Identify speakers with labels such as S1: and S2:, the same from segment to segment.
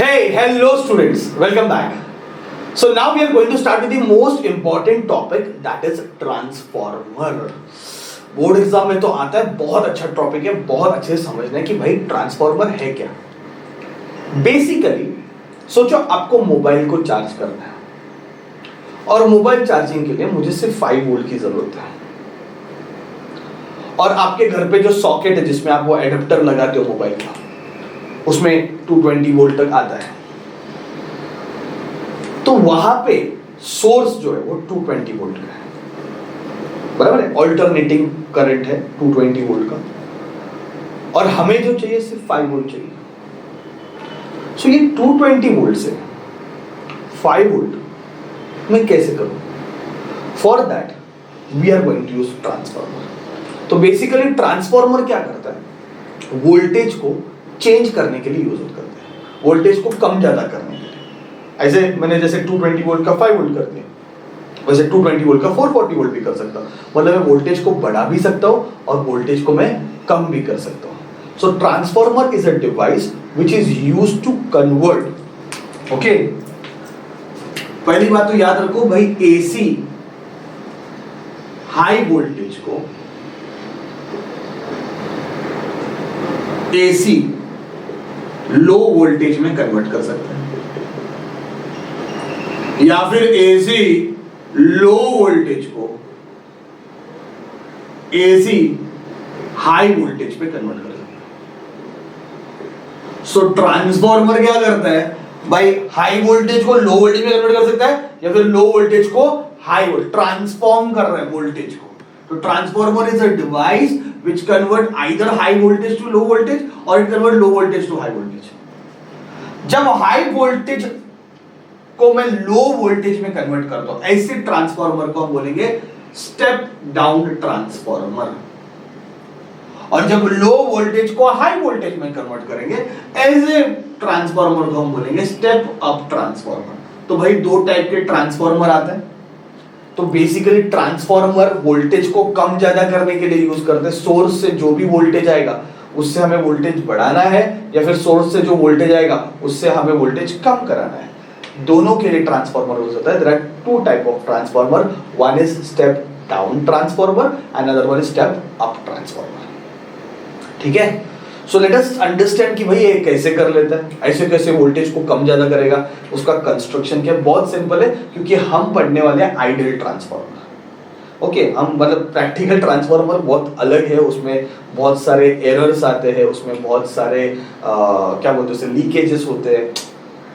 S1: Hey, hello students, welcome back. So now we are going to start with the most important topic, that is transformer. Board exam में तो आता है, बहुत अच्छा topic है, बहुत अच्छे से समझना है कि भाई ट्रांसफार्मर है क्या। बेसिकली सोचो आपको मोबाइल को चार्ज करना है और मोबाइल चार्जिंग के लिए मुझे सिर्फ 5 वोल्ट की जरूरत है और आपके घर पे जो सॉकेट है जिसमें आप वो एडेप्टर लगाते हो मोबाइल का, उसमें 220 वोल्ट तक आता है, तो वहां पे सोर्स जो है वो 220 वोल्ट का है, बराबर है। ऑल्टरनेटिंग करंट है 220 वोल्ट का और हमें जो चाहिए सिर्फ 5 वोल्ट चाहिए। सो ये 220 वोल्ट से 5 वोल्ट मैं कैसे करूं? For that we are going to use transformer. तो बेसिकली ट्रांसफार्मर क्या करता है? वोल्टेज को चेंज करने के लिए यूज करते हैं, वोल्टेज को कम ज्यादा करने के लिए। ऐसे मैंने जैसे 220 वोल्ट का 5 वोल्ट कर दिया, वैसे 220 वोल्ट का 440 वोल्ट भी कर सकता हूं। मतलब मैं वोल्टेज को बढ़ा भी सकता हूं और वोल्टेज को मैं कम भी कर सकता हूं। So transformer is a device which is used to convert. Okay, पहली बात तो याद रखो भाई, एसी हाई वोल्टेज को एसी लो वोल्टेज में कन्वर्ट कर सकते हैं या फिर एसी लो वोल्टेज को एसी हाई वोल्टेज पे कन्वर्ट कर सकते हैं। सो ट्रांसफार्मर क्या करता है भाई? हाई वोल्टेज को लो वोल्टेज में कन्वर्ट कर सकता है या फिर लो वोल्टेज को हाई वोल्टेज, ट्रांसफॉर्म कर रहा है वोल्टेज को। तो transformer is a device which convert either high voltage to low voltage or it convert low voltage to high voltage. जब हाई वोल्टेज को मैं लो वोल्टेज में कन्वर्ट करता हूं, ऐसे ट्रांसफार्मर को हम बोलेंगे स्टेप डाउन ट्रांसफार्मर। और जब लो वोल्टेज को हाई वोल्टेज में कन्वर्ट करेंगे, ऐसे ट्रांसफार्मर को हम बोलेंगे स्टेप अप ट्रांसफार्मर। तो भाई दो टाइप के ट्रांसफार्मर आते हैं। तो बेसिकली ट्रांसफार्मर वोल्टेज को कम ज्यादा करने के लिए यूज करते हैं। सोर्स से जो भी वोल्टेज आएगा उससे हमें वोल्टेज बढ़ाना है या फिर सोर्स से जो वोल्टेज आएगा उससे हमें वोल्टेज कम कराना है। दोनों के लिए ट्रांसफार्मर यूज होता है। There are 2 type of transformer, one is step down transformer and other one is step up transformer. ठीक है, सो लेट अस अंडरस्टैंड कि भाई ये कैसे कर लेता है, ऐसे कैसे वोल्टेज को कम ज्यादा करेगा, उसका कंस्ट्रक्शन क्या। बहुत सिंपल है, क्योंकि हम पढ़ने वाले हैं आइडियल ट्रांसफार्मर। ओके, हम मतलब प्रैक्टिकल ट्रांसफार्मर बहुत अलग है, उसमें बहुत सारे एरर्स आते हैं, उसमें बहुत सारे क्या बोलते हैं लीकेजेस होते हैं,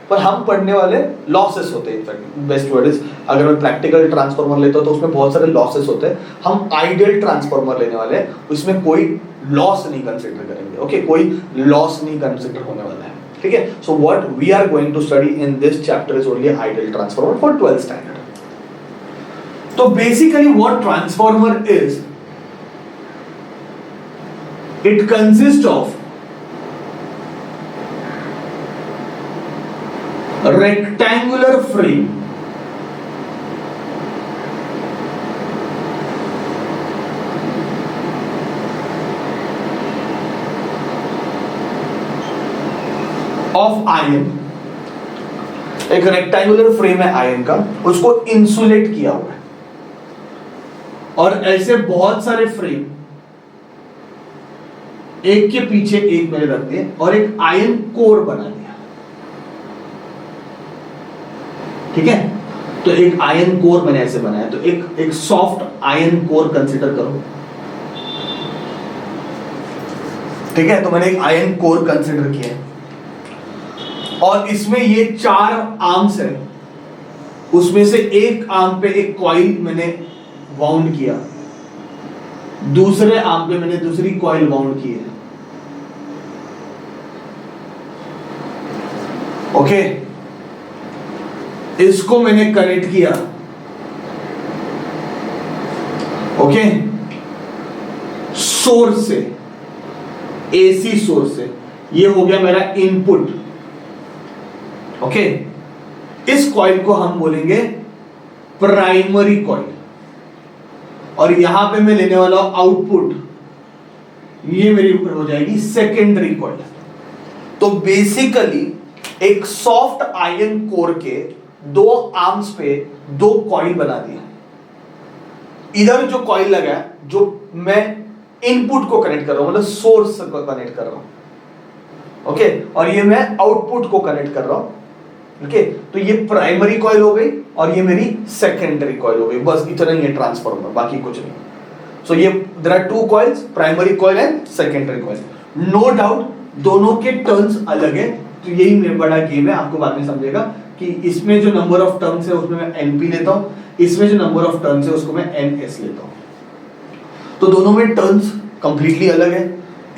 S1: पर हम पढ़ने वाले लॉसेस होते हैं। इनफैक्ट बेस्ट वर्ड इज, अगर मैं प्रैक्टिकल ट्रांसफार्मर लेता हूं तो उसमें बहुत सारे लॉसेस होते हैं। हम आइडियल ट्रांसफार्मर लेने वाले हैं, उसमें कोई लॉस नहीं कंसीडर करेंगे। ओके, कोई लॉस नहीं कंसीडर होने वाला है। ठीक है, so what we are going to study in this chapter is only ideal transformer for 12th standard. तो basically what transformer is, it consist of rectangular frame of iron। एक rectangular frame है iron का, उसको insulate किया हुआ है और ऐसे बहुत सारे फ्रेम एक के पीछे एक मैंने रख दिए और एक आयन कोर बना दिया। ठीक है, तो एक आयन कोर मैंने ऐसे बनाया, तो एक सॉफ्ट आयन कोर कंसीडर करो। ठीक है, तो मैंने एक आयन कोर कंसीडर किया और इसमें ये 4 आर्म्स है, उसमें से एक आर्म पे एक कॉइल मैंने वाउंड किया, दूसरे आर्म पे मैंने दूसरी कॉइल वाउंड की है। ओके, इसको मैंने कनेक्ट किया। ओके, सोर्स से, एसी सोर्स से, ये हो गया मेरा इनपुट। ओके, इस कॉइल को हम बोलेंगे प्राइमरी कॉइल और यहां पे मैं लेने वाला हूं आउटपुट, ये मेरी हो जाएगी सेकेंडरी कॉइल। तो बेसिकली एक सॉफ्ट आयरन कोर के दो आर्म्स पे दो कॉइल बना दिए। इधर जो कॉइल लगा है, जो मैं इनपुट को कनेक्ट कर रहा हूं, मतलब सोर्स को कनेक्ट कर रहा हूं, ओके, और ये मैं आउटपुट को कनेक्ट कर रहा हूं, ओके। तो ये प्राइमरी कॉइल हो गई और ये मेरी सेकेंडरी कॉइल हो गई, बस इतना ही है ट्रांसफार्मर, बाकी कुछ नहीं। सो ये there are two coils, primary coil and secondary coil. No doubt दोनों के टर्न्स अलग है, तो यही मेरा बड़ा गेम है, आपको बाद में समझेगा कि इसमें जो नंबर ऑफ टर्न्स है उसमें मैं एनपी लेता हूं, इसमें जो नंबर ऑफ टर्न्स है उसको मैं एनएस लेता हूं। तो दोनों में टर्न्स कंप्लीटली अलग है,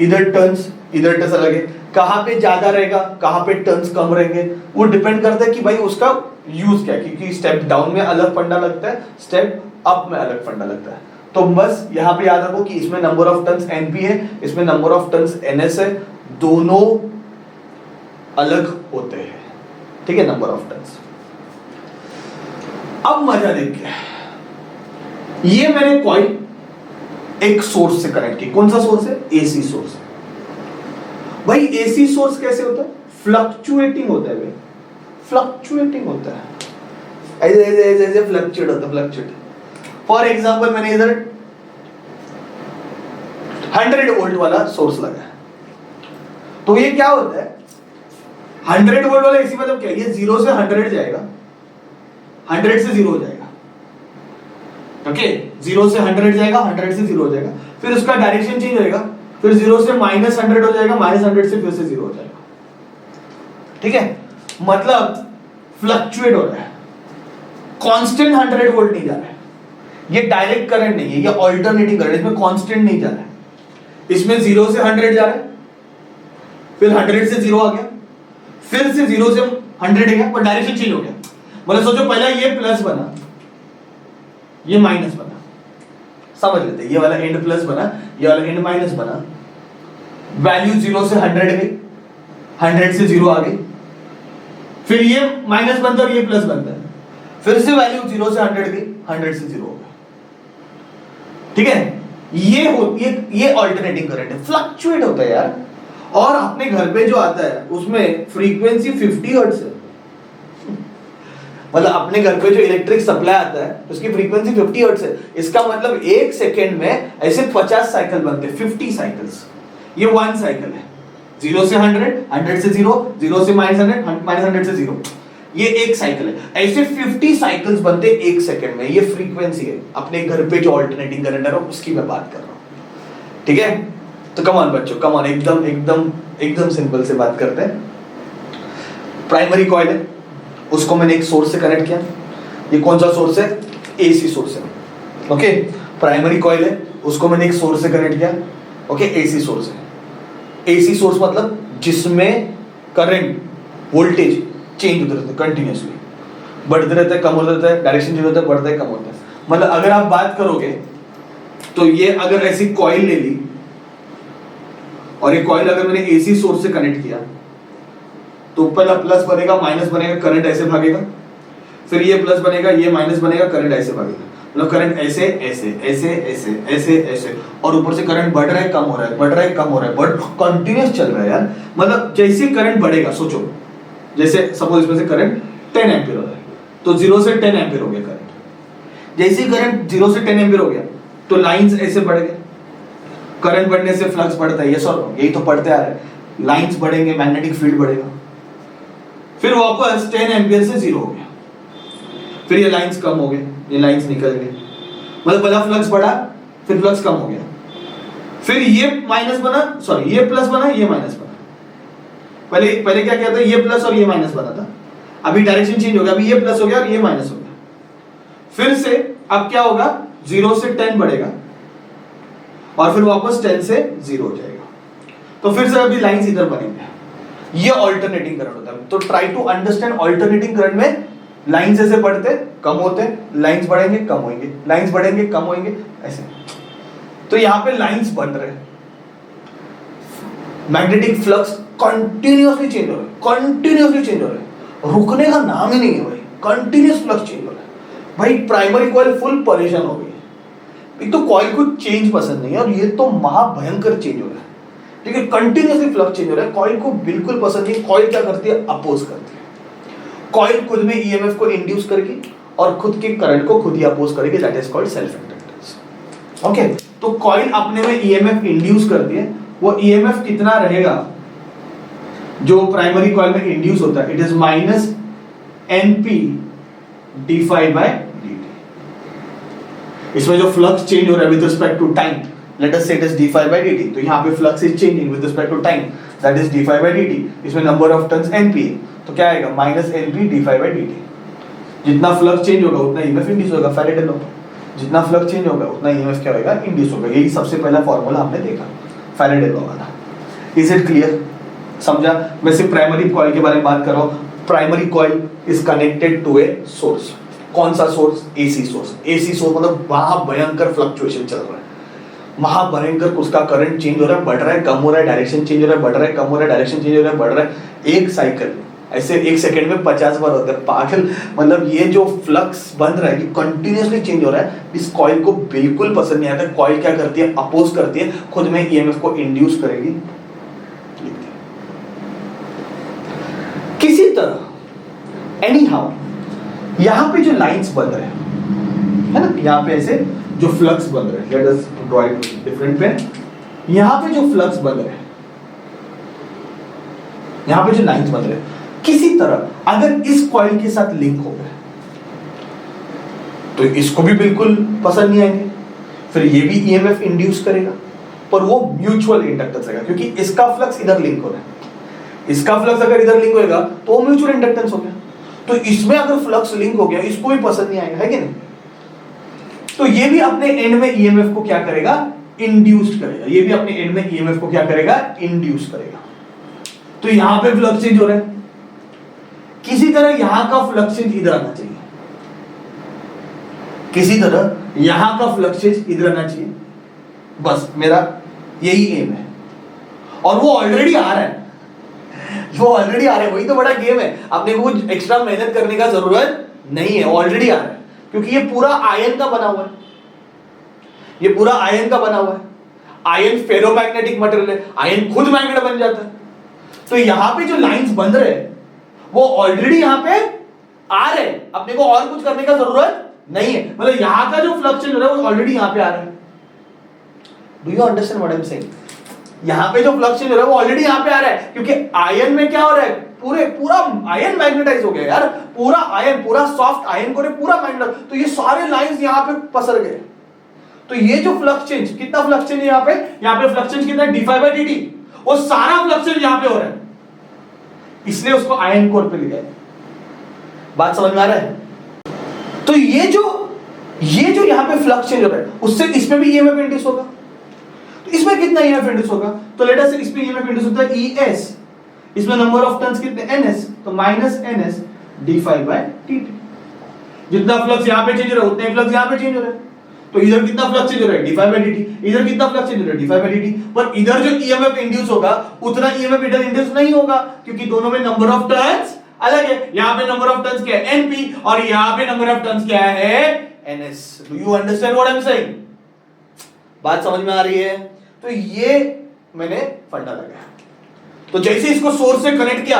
S1: इधर टर्न्स अलग है। कहां पे ज्यादा रहेगा, कहां पे टर्न्स कम रहेंगे, वो डिपेंड करता है कि भाई उसका यूज क्या है, क्योंकि स्टेप डाउन में अलग फंडा लगता है, स्टेप अप में अलग फंडा लगता है। तो बस यहां पे याद रखो कि इसमें नंबर ऑफ टर्न्स एनपी है, इसमें नंबर ऑफ टर्न्स एनएस है, दोनों अलग होते हैं, ठीक है, नंबर ऑफ टर्न्स। अब मजा देखिए, ये मैंने कॉइल एक सोर्स से कनेक्ट की। कौन सा सोर्स है? एसी सोर्स है। भाई एसी सोर्स कैसे होता है? फ्लक्चुएटिंग होता है भाई, फ्लक्चुएटिंग होता है, ऐसे फ्लक्चुएट होता है, फ्लक्चुएट। फॉर एग्जांपल मैंने इधर 100 वोल्ट वाला सोर्स लगाया, तो ये क्या होता है, 100 वोल्ट वाला एसी मतलब क्या, ये 0 से 100 जाएगा, 100 से 0 हो जाएगा, ओके, 0 से 100 जाएगा, 100 से 0 हो जाएगा, फिर उसका डायरेक्शन चेंज होएगा, फिर 0 से -100 हो जाएगा, -100 से फिर से 0 हो जाएगा, ठीक है, मतलब फ्लक्चुएट हो रहा है, कांस्टेंट 100 वोल्ट नहीं जा रहा है। ये डायरेक्ट करंट नहीं है, ये अल्टरनेटिंग करंट, इसमें कांस्टेंट नहीं जा रहा है। इसमें 0 से 100 जा रहा है, फिर 100 से 0 आ गया, फिर से 0 से 100 गया, पर डायरेक्शन चेंज हो गया। मतलब सोचो पहला ये प्लस बना, ये माइनस बना, समझ लेते हैं, ये वाला एंड प्लस बना, ये वाला एंड माइनस बना, वैल्यू 0 से 100 गई, 100 से 0 आ गई, फिर ये माइनस बनता है और ये प्लस बनता है, फिर से वैल्यू 0 से 100 गई, 100 से 0 हो गया, ठीक है। ये अल्टरनेटिंग करंट है, फ्लक्चुएट होता है यार। और अपने घर पे जो आता है उसमें फ्रीक्वेंसी 50 हर्ट्ज है, मतलब अपने घर पे जो इलेक्ट्रिक सप्लाई आता है उसकी फ्रीक्वेंसी 50 हर्ट्ज है। इसका मतलब एक सेकेंड में ऐसे 50 साइकिल बनते हैं, 50 साइकिल्स। ये 1 साइकिल है, 0 से 100, 100 से 0, 0 से -100, -100 से 0, ये एक साइकिल है। ऐसे 50 साइकिल्स बनते हैं एक सेकेंड में, ये फ्रीक्वेंसी है। अपने घर पे जो अल्टरनेटिंग करंट है उसकी मैं बात कर रहा हूं, ठीक है। तो कम ऑन बच्चों, कम ऑन, एकदम सिंपल से बात करते हैं। प्राइमरी कॉइल है, उसको मैंने एक सोर्स से कनेक्ट किया। ये कौन सा सोर्स है? एसी सोर्स है, ओके। प्राइमरी कॉइल है, उसको मैंने एक सोर्स से कनेक्ट किया, ओके, एसी सोर्स है। एसी सोर्स मतलब जिसमें करंट वोल्टेज चेंज होते रहते हैं कंटिन्यूअसली, बढ़ते रहता है, कम होता रहता है, डायरेक्शन चेंज होता है, बढ़ता है, कम होता है। मतलब अगर आप बात करोगे तो ये अगर ऐसी कॉइल ले ली और ये कॉइल अगर मैंने एसी सोर्स से कनेक्ट किया तो पहला प्लस बनेगा, माइनस बनेगा, करंट ऐसे भागेगा, फिर ये प्लस बनेगा, ये माइनस बनेगा, करंट ऐसे भागेगा। मतलब करंट ऐसे ऐसे ऐसे ऐसे ऐसे ऐसे, और ऊपर से करंट बढ़ रहा है, कम हो रहा है, बढ़ रहा है, कम हो रहा है, बट कंटिन्यूअस चल रहा है यार। मतलब जैसे करंट बढ़ेगा, सोचो जैसे सपोज इसमें से करंट 10 एम्पीयर हो रहा है, तो 0 से 10 एम्पीयर हो गया करंट। जैसे ही करंट 0 से 10 एम्पीयर हो गया तो लाइंस ऐसे बढ़ गए। करंट बढ़ने से फ्लक्स बढ़ता है, ये सॉल्व, यही तो पढ़ते आ रहे हैं। लाइंस बढ़ेंगे, मैग्नेटिक फील्ड बढ़ेगा, फिर वापस 10 एम्पीयर से 0 हो गया, फिर ये लाइंस कम हो गए, ये लाइंस निकल गए। मतलब पहला फ्लक्स बढ़ा, फिर फ्लक्स कम हो गया, फिर ये माइनस बना, सॉरी ये प्लस बना, ये माइनस बना। पहले क्या कहता है, ये प्लस और ये माइनस बना था, अभी डायरेक्शन चेंज हो गया, अभी ये प्लस हो गया और ये माइनस हो गया। फिर से अब क्या होगा, 0 से 10 बढ़ेगा और फिर वापस 10 से 0 हो जाएगा। तो फिर से अभी लाइंस इधर बनेंगे। ये अल्टरनेटिंग करंट होता है। तो try to understand, alternating current में लाइंस ऐसे बढ़ते कम होते, लाइंस बढ़ेंगे कम होंगे, लाइंस बढ़ेंगे कम होंगे, ऐसे। तो यहां पे लाइंस बन रहे हैं, मैग्नेटिक फ्लक्स कंटिन्यूअसली चेंज हो रहा है, कंटिन्यूअसली चेंज हो रहा है, रुकने का नाम ही नहीं है भाई, कंटिन्यूअस फ्लक्स चेंज हो रहा है। भाई प्राइमरी कॉइल फुल परेशान हो गई। एक तो कॉइल को चेंज पसंद नहीं है और ये तो महाभयंकर चेंज हो रहा है। ठीक है, कंटिन्यूसली फ्लक्स चेंज हो रहा है, कॉइल को बिल्कुल पसंद नहीं। कॉइल क्या करती है, अपोज करती है। कॉइल खुद में ईएमएफ को इंड्यूस करेगी और खुद के करंट को खुद ही अपोज करेगी, that is called self inductance. Okay, तो कॉइल अपने में ईएमएफ इंड्यूस करती है, वो ईएमएफ कितना रहेगा जो प्राइमरी कॉइल में इंड्यूस होता है, it is minus NP d phi by d t. इसमें जो फ्लक्स चेंज हो रहा है with respect to time, let us say it is d phi by d t, तो यहाँ पे flux is changing with respect to time, that is d phi by d t. इसमें number of turns NP है, तो क्या आएगा minus NP d phi by d t. जितना flux change होगा उतना ईएमएफ इंड्यूस होगा, फैराडे लॉ। जितना फ्लक्स चेंज होगा उतना ईएमएफ क्या होगा, इंड्यूस होगा। यही सबसे पहला फॉर्मूला हमने देखा फैराडे लॉ वाला। इज इट क्लियर, समझा? मैं सिर्फ प्राइमरी कॉइल के बारे में बात कर रहा हूं। Primary coil is connected to a source. कौन सा source, AC source. AC source मतलब महाभयंकर फ्लक्चुएशन चल रहा है, महाभयंकर उसका करंट चेंज हो रहा है, बढ़ रहा है, कम हो रहा है, डायरेक्शन चेंज हो रहा है, बढ़ रहा है, कम हो रहा है, डायरेक्शन चेंज हो रहा है, बढ़ रहा है। एक साइकिल ऐसे एक सेकंड में 50 बार होता है, पागल। मतलब ये जो फ्लक्स बन रहा है, ये कंटिन्यूअसली चेंज हो रहा है, इस कॉइल को बिल्कुल पसंद नहीं आता। कॉइल क्या करती है, अपोज करती है, खुद में ईएमएफ को इंड्यूस करेगी। किसी तरह एनी हाउ यहां पे जो लाइंस बन रहे हैं, है ना, यहां पे ऐसे जो फ्लक्स बन रहे हैं, let us draw it different pen. यहां पे जो फ्लक्स बन रहे हैं, यहां पे जो लाइंस बन रहे हैं, किसी तरह अगर इस कॉइल के साथ लिंक हो गए तो इसको भी बिल्कुल पसंद नहीं आएंगे, फिर ये भी ईएमएफ इंड्यूस करेगा, पर वो म्यूचुअल इंडक्टेंस रहेगा, क्योंकि इसका फ्लक्स इधर लिंक हो रहा है, इसका फ्लक्स अगर इधर लिंक होएगा तो वो म्यूचुअल इंडक्टेंस हो गया। तो इसमें अगर फ्लक्स लिंक हो गया, इसको भी पसंद नहीं आएगा, है कि नहीं? तो ये भी अपने एंड में ईएमएफ को क्या करेगा, इंड्यूस करेगा। ये भी अपने एंड में ईएमएफ को क्या करेगा, इंड्यूस करेगा। तो यहां पे फ्लक्स चेंज हो रहा है, किसी तरह यहां का फ्लक्स चेंज इधर आना चाहिए, किसी तरह यहां का फ्लक्स चेंज इधर आना चाहिए। बस मेरा यही एम है, और वो ऑलरेडी आ रहा है, वो ऑलरेडी आ रहा है। वही तो बड़ा गेम है, अपने को कुछ एक्स्ट्रा मेहनत करने का जरूरत नहीं है, ऑलरेडी आ रहा है, क्योंकि ये पूरा आयन का बना हुआ है, ये पूरा आयन का बना हुआ है। आयन फेरोमैग्नेटिक मटेरियल है, आयन खुद मैग्नेट बन जाता है। तो यहां पे जो लाइंस बन रहे हैं वो ऑलरेडी यहां पे आ रहे हैं, अपने को और कुछ करने का जरूरत नहीं है। मतलब यहां का जो फ्लक्स चेंज हो रहा है वो ऑलरेडी यहां पे आ रहा है। Do you understand what I am saying? यहां पे जो फ्लक्स चेंज हो रहा है वो ऑलरेडी यहां पे आ रहा है, क्योंकि आयन में क्या हो रहा है, पूरा आयन मैग्नेटाइज हो गया यार, पूरा आयन, पूरा सॉफ्ट आयन को पूरा मैग्नेटाइज, तो ये सारे लाइंस यहां पे पसर गए। तो ये जो फ्लक्स चेंज, कितना फ्लक्स चेंज है यहां पे फ्लक्स चेंज कितना है, d5/dt, वो सारा फ्लक्स चेंज यहां पे हो रहा है, इसलिए उसको आयन कोर पे लिखा है। बात समझ में आ रहा है? तो ये जो यहां पे फ्लक्स चेंज हो रहा है, उससे इसमें भी ईएमएफ इंड्यूस होगा। तो इसमें कितना ईएमएफ इंड्यूस होगा, तो लेट अस से इसमें ईएमएफ इंड्यूस होता है ES, इसमें नंबर ऑफ टर्न्स कितने, NS, तो माइनस NS d5/dt। जितना फ्लक्स यहां पे चेंज हो रहा है उतने फ्लक्स यहां पे चेंज हो रहा है। तो इधर कितना फ्लक्स चेंज हो रहा है, d5/dt, इधर कितना फ्लक्स चेंज हो रहा है, d5/dt, पर इधर जो ईएमएफ इंड्यूस होगा उतना ईएमएफ इधर इंड्यूस नहीं होगा, क्योंकि दोनों में नंबर ऑफ टर्न्स अलग है। यहां पे नंबर ऑफ टर्न्स क्या है, NP, और यहां पे नंबर ऑफ टर्न्स क्या है, NS। Do you understand what I am saying? बात समझ में आ रही है? तो ये मैंने फंडा लगाया। तो जैसे इसको सोर्स से कनेक्ट किया,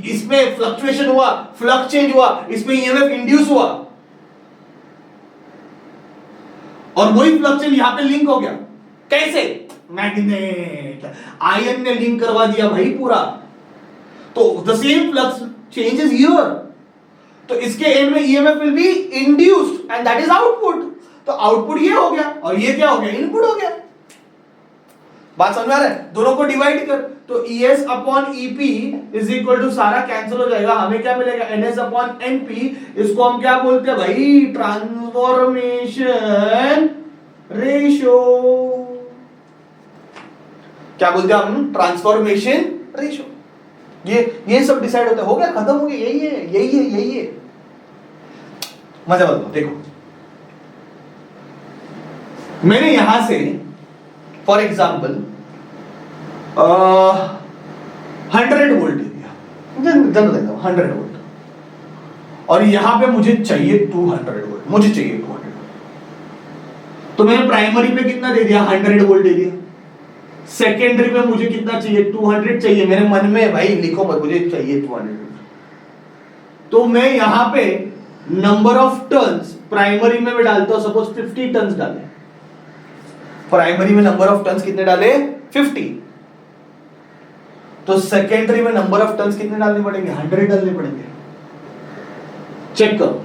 S1: इसमें फ्लक्चुएशन हुआ, फ्लक्स चेंज हुआ, इसमें ईएमएफ इंड्यूस हुआ, और वही फ्लक्स चेंज यहां पे लिंक हो गया। कैसे? मैग्नेट, आयन ने लिंक करवा दिया भाई पूरा। तो the same flux changes here, तो इसके एंड में EMF will be induced and that is output. तो आउटपुट ये हो गया, और ये क्या हो गया, इनपुट हो गया। बात समझ में आ रहा है? दोनों को डिवाइड कर, तो ES upon EP is equal to, सारा कैंसिल हो जाएगा, हमें क्या मिलेगा, NS अपॉन NP। इसको हम क्या बोलते हैं भाई, ट्रांसफॉर्मेशन रेशियो। क्या बोलते हैं हम, ट्रांसफॉर्मेशन रेशियो। ये सब डिसाइड होता है। हो गया, खत्म हो गया, यही है। मजा बताओ, देखो मैंने यहां से फॉर एग्जाम्पल 100 वोल्ट दिया, जन देता हूं 100 वोल्ट, और यहां पे मुझे चाहिए 200 वोल्ट, मुझे चाहिए 200 वोल्ट। तो मैंने प्राइमरी पे कितना दे दिया, 100 वोल्ट दे दिया, सेकेंडरी में मुझे कितना चाहिए, 200 चाहिए, मेरे मन में भाई लिखो मत, मुझे चाहिए 200। तो मैं यहां पे नंबर ऑफ टर्न्स प्राइमरी में मैं डालता हूं, सपोज 50 टर्न्स डाले, प्राइमरी में नंबर ऑफ टर्न्स कितने डाले, 50। तो सेकेंडरी में नंबर ऑफ टर्न्स कितने डालने पड़ेंगे, 100 डालने पड़ेंगे। चेक करो,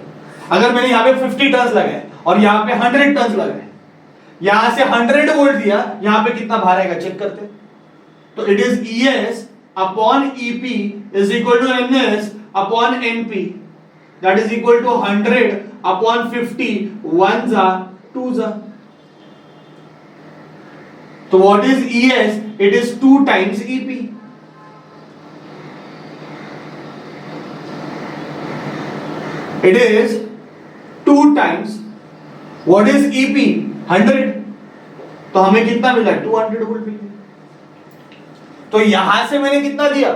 S1: अगर मैंने यहां पे 50 टर्न्स लगाए और यहां पे 100 टर्न्स लगाए, यहां से 100 वोल्ट दिया, यहां पे कितना भार आएगा चेक करते। तो it is ES upon EP is equal to NS upon NP, that is equal to 100 upon 50, 1 जा 2 जा। तो what is ES, it is 2 times EP। It is 2 times what is EP, 100। तो हमें कितना मिला, 200 वोल्ट मिला। तो यहां से मैंने कितना दिया,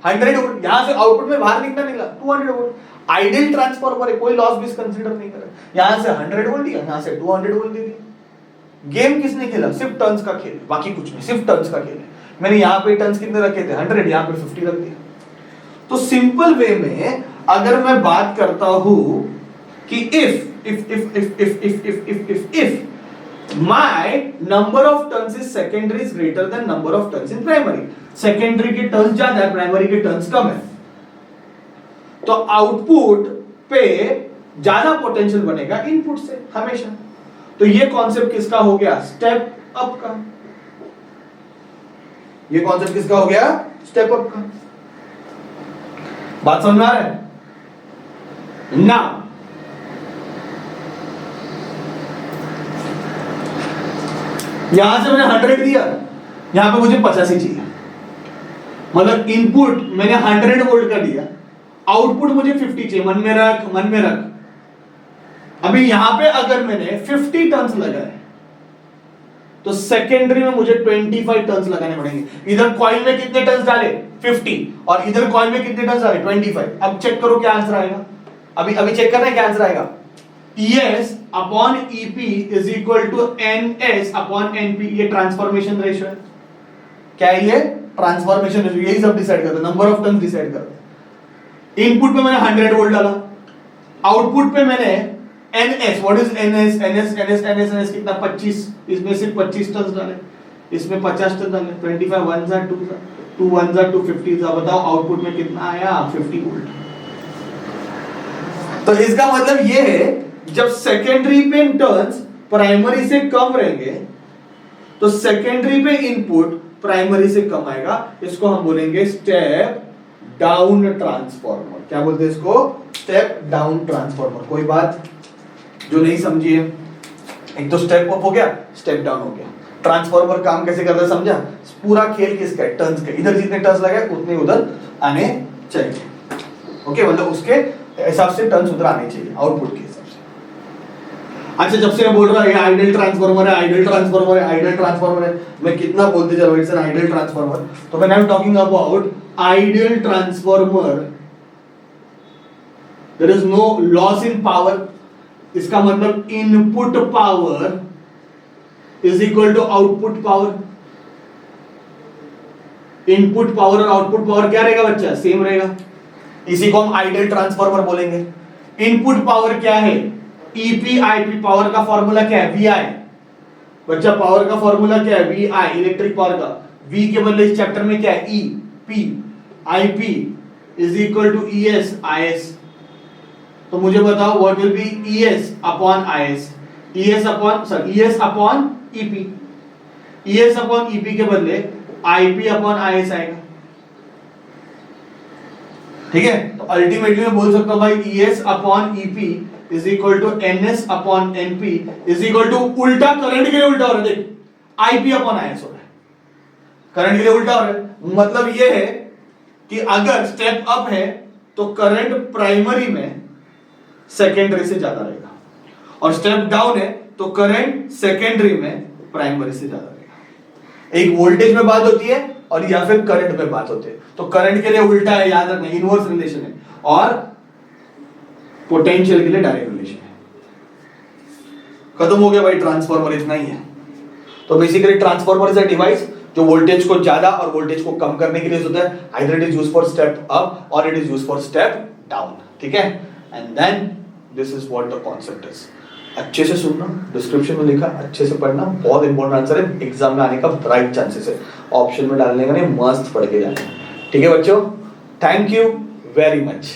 S1: 100 वोल्ट, यहां से आउटपुट में बाहर कितना निकला, 200 वोल्ट। आइडियल ट्रांसफार्मर है, कोई लॉस भी कंसीडर नहीं कर, यहां से 100 वोल्ट दिया, यहां से 200 वोल्ट दे दिया। गेम किसने खेला, सिर्फ टर्न्स का खेल, बाकी कुछ नहीं, सिर्फ टर्न्स का खेल है। मैंने यहां पे टर्न्स कितने रखे थे, 100, यहां पे 50 रख दिया। तो सिंपल वे में अगर मैं बात करता हूं कि if my number of turns is secondary is greater than number of turns in primary, secondary के टर्न्स ज्यादा है, प्राइमरी के टर्न्स कम है, तो आउटपुट पे ज्यादा पोटेंशियल बनेगा इनपुट से हमेशा। तो ये कॉन्सेप्ट किसका हो गया, स्टेप अप का। ये कॉन्सेप्ट किसका हो गया, स्टेप अप का। बात समझ में आ रहा है ना। यहां से मैंने 100 दिया, यहां पे मुझे 85 चाहिए, मतलब इनपुट मैंने 100 वोल्ट का दिया, आउटपुट मुझे 50 चाहिए। मन में रख, मन में रख। अभी यहां पे अगर मैंने 50 टर्न्स लगाए तो सेकेंडरी में मुझे 25 टर्न्स लगाने पड़ेंगे। इधर कॉइल में कितने टर्न्स डाले, 50, और इधर कॉइल में कितने टर्न्स डाले, 25। अब चेक करो क्या आंसर आएगा, अभी चेक करना है क्या आंसर आएगा। ES upon EP is equal to NS upon NP, ये ट्रांसफॉर्मेशन रेशियो है। क्या है ये, ट्रांसफॉर्मेशन रेशियो, यही सब डिसाइड करता है, नंबर ऑफ टर्न्स डिसाइड करता है। इनपुट पे मैंने 100 वोल्ट डाला, आउटपुट पे मैंने NS, व्हाट इज NS कितना, 25, इसमें सिर्फ 25 टर्न्स डाले, इसमें 50 टर्न्स डाले, 25 1 जा 2 जा 2 1 जा 2 50 जा, बताओ आउटपुट में कितना आया, 50 वोल्ट। तो इसका मतलब ये है जब सेकेंडरी पे टर्न्स प्राइमरी से कम रहेंगे तो सेकेंडरी पे इनपुट प्राइमरी से कम आएगा। इसको हम बोलेंगे स्टेप डाउन ट्रांसफार्मर। क्या बोलते हैं इसको, स्टेप डाउन ट्रांसफार्मर। कोई बात जो नहीं समझी है, एक तो स्टेप अप हो गया, स्टेप डाउन हो गया। ट्रांसफार्मर काम कैसे करता है समझा, पूरा खेल किसका है, टर्न्स का। इधर जितने टर्न्स लगे उतने उधर आने चाहिए। ओके, मतलब उसके हिसाब से टर्न्स उधर आने चाहिए आउटपुट के हिसाब से। अच्छा, जब से मैं बोल रहा है आइडियल ट्रांसफार्मर है, आइडियल ट्रांसफार्मर है, आइडियल ट्रांसफार्मर है, मैं कितना बोलते जा रहा हूं, इट्स एन आइडियल ट्रांसफार्मर। तो when I am talking about ideal transformer, there is no loss in power. इसका मतलब input power is equal to output power. Input power और आउटपुट पावर क्या रहेगा बच्चा, सेम रहेगा। इसी को हम आइडियल ट्रांसफार्मर बोलेंगे। इनपुट पावर क्या है, EP IP, पावर का फॉर्मूला क्या है, VI। बच्चा पावर का फॉर्मूला क्या है, VI, इलेक्ट्रिक पावर का। V के बदले इस चैप्टर में क्या है, EP। IP is equal to ES IS। तो मुझे बताओ what will be ES upon IS। ES upon EP। ES upon EP के बदले IP अपॉन IS आएगा। ठीक है, तो अल्टीमेटली मैं बोल सकता हूं भाई ES upon EP is equal to NS upon NP is equal to, उल्टा करंट के लिए उल्टा हो रहा है, देख IP अपॉन IS हो रहा है, करंट के लिए उल्टा हो रहा है। मतलब ये है कि अगर स्टेप अप है तो करंट प्राइमरी में सेकेंडरी से ज्यादा रहेगा, और स्टेप डाउन है तो करंट सेकेंडरी में प्राइमरी से ज्यादा रहेगा। एक वोल्टेज में बात होती है और या फिर करंट में बात होती है। तो करंट के लिए उल्टा है, याद रखना, इनवर्स रिलेशन है, और पोटेंशियल के लिए डायरेक्ट रिलेशन है। खत्म हो गया भाई, ट्रांसफार्मर इतना ही है। तो basically transformer is a device जो वोल्टेज को ज्यादा और वोल्टेज को कम करने के लिए होता है, either it is used for step up और it is used for step down, ठीक है। And then this is what the concept is. अच्छे से सुनना, डिस्क्रिप्शन में लिखा, अच्छे से पढ़ना, बहुत इंपॉर्टेंट आंसर है, एग्जाम में आने का ब्राइट चांसेस है, ऑप्शन में डालने का नहीं, मस्त पढ़ के जाना, ठीक है बच्चों। Thank you very much.